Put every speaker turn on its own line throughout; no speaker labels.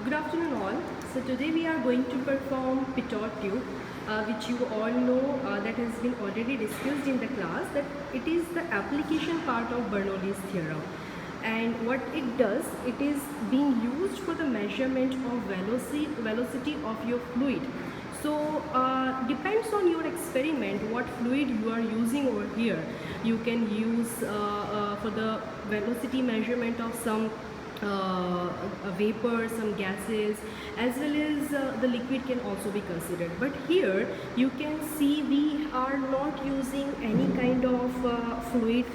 Good afternoon all. So today we are going to perform Pitot tube, which you all know that has been already discussed in the class, that it is the application part of Bernoulli's theorem. And what it does, it is being used for the measurement of velocity of your fluid. So depends on your experiment what fluid you are using over here. You can use for the velocity measurement of some vapor, some gases, as well as the liquid can also be considered. But here you can see we are not using any kind of fluid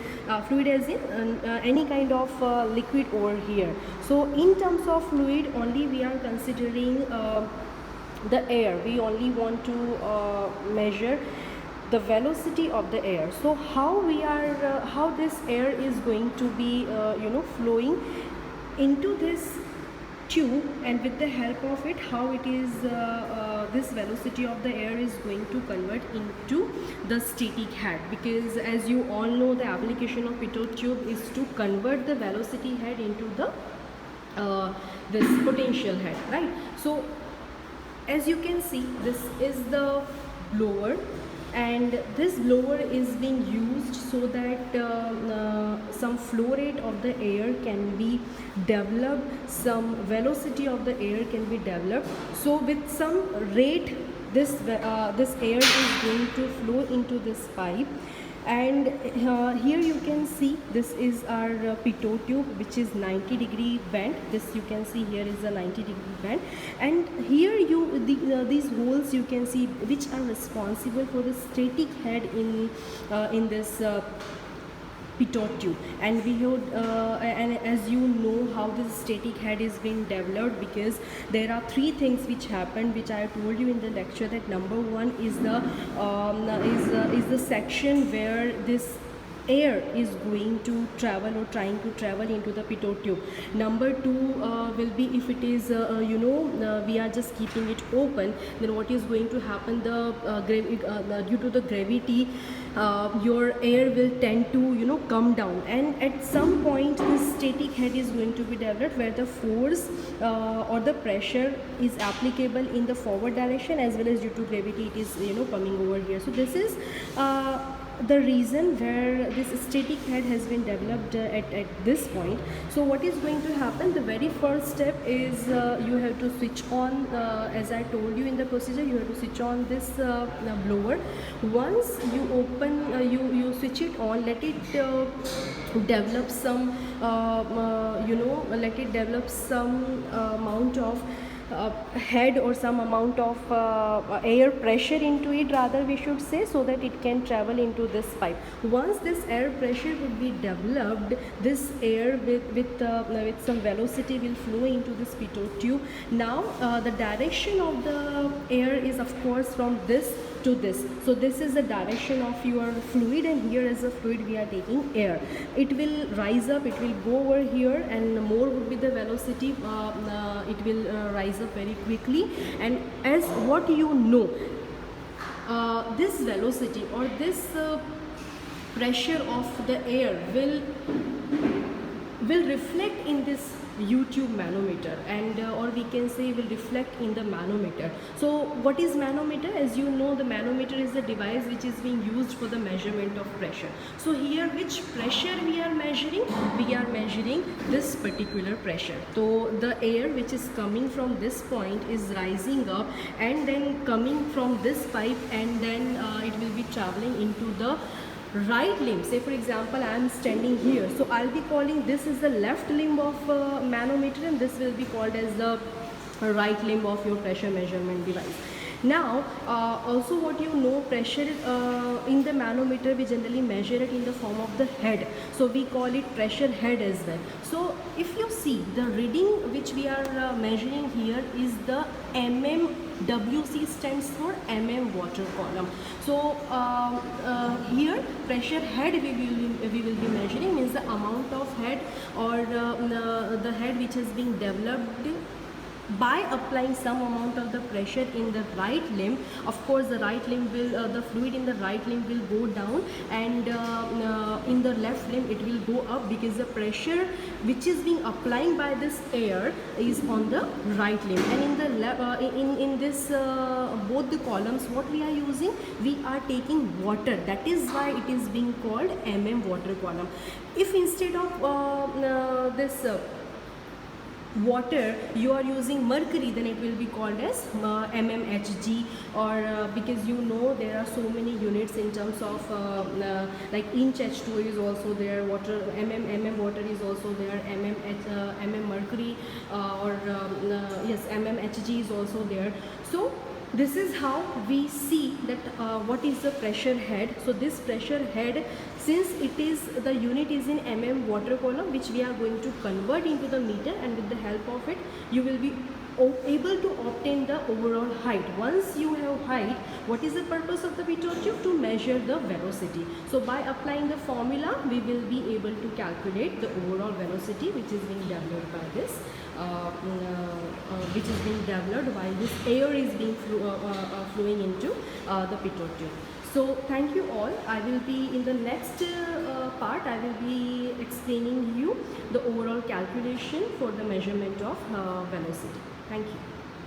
as in any kind of liquid over here. So in terms of fluid only we are considering the air. We only want to measure the velocity of the air. So how this air is going to be flowing into this tube, and with the help of it how it is this velocity of the air is going to convert into the static head, because as you all know the application of Pitot tube is to convert the velocity head into the this potential head, right? So as you can see, this is the blower, and this blower is being used so that some flow rate of the air can be developed, some velocity of the air can be developed. So with some rate this air is going to flow into this pipe. And here you can see this is our Pitot tube, which is 90-degree bend. This you can see here is a 90-degree bend, and here these holes you can see which are responsible for the static head in this Pitot tube. And we have and as you know how this static head is being developed, because there are three things which happen, which I told you in the lecture. That number one is the section where this air is going to travel or trying to travel into the Pitot tube. Number two will be if it is we are just keeping it open, then what is going to happen, due to the gravity your air will tend to come down, and at some point this static head is going to be developed where the force or the pressure is applicable in the forward direction, as well as due to gravity it is coming over here. So this is the reason where this static head has been developed at this point. So what is going to happen, the very first step is you have to switch on, as I told you in the procedure, you have to switch on this blower. Once you open you switch it on, let it develop some let it develop some amount of head or some amount of air pressure into it, rather we should say, so that it can travel into this pipe. Once this air pressure would be developed, this air with some velocity will flow into this Pitot tube. Now the direction of the air is of course from this to this. So this is the direction of your fluid, and here as a fluid we are taking air. It will rise up, it will go over here, and more would be the velocity, it will rise up very quickly. And as what you know, this velocity or this pressure of the air will reflect in this U-tube manometer, and or we can say will reflect in the manometer. So what is manometer? As you know, the manometer is the device which is being used for the measurement of pressure. So here which pressure we are measuring? We are measuring this particular pressure. So the air which is coming from this point is rising up and then coming from this pipe, and then it will be traveling into the right limb. Say for example I am standing here, so I'll be calling this is the left limb of manometer, and this will be called as the right limb of your pressure measurement device. Now also what you know, pressure in the manometer we generally measure it in the form of the head, so we call it pressure head as well. So if you see the reading which we are measuring here is the WC stands for water column. So here pressure head we will be measuring, means the amount of head or the head which has been developed by applying some amount of the pressure in the right limb, of course the right limb will the fluid in the right limb will go down, and in the left limb it will go up, because the pressure which is being applying by this air is on the right limb. And in the in this both the columns, what we are using, we are taking water. That is why it is being called water column. If instead of this water you are using mercury, then it will be called as mmHg, or because you know there are so many units in terms of like inch H2 is also there, water water is also there, mercury, or yes, mmHg is also there. So this is how we see that what is the pressure head. So this pressure head, since it is the unit is in water column, which we are going to convert into the meter, and with the help of it you will be able to obtain the overall height. Once you have height, what is the purpose of the pitot tube? To measure the velocity. So by applying the formula, we will be able to calculate the overall velocity which is being developed by this which is being developed while this air is being flowing into the pitot tube. So thank you all. I will be in the next part, I will be explaining you the overall calculation for the measurement of velocity. Thank you.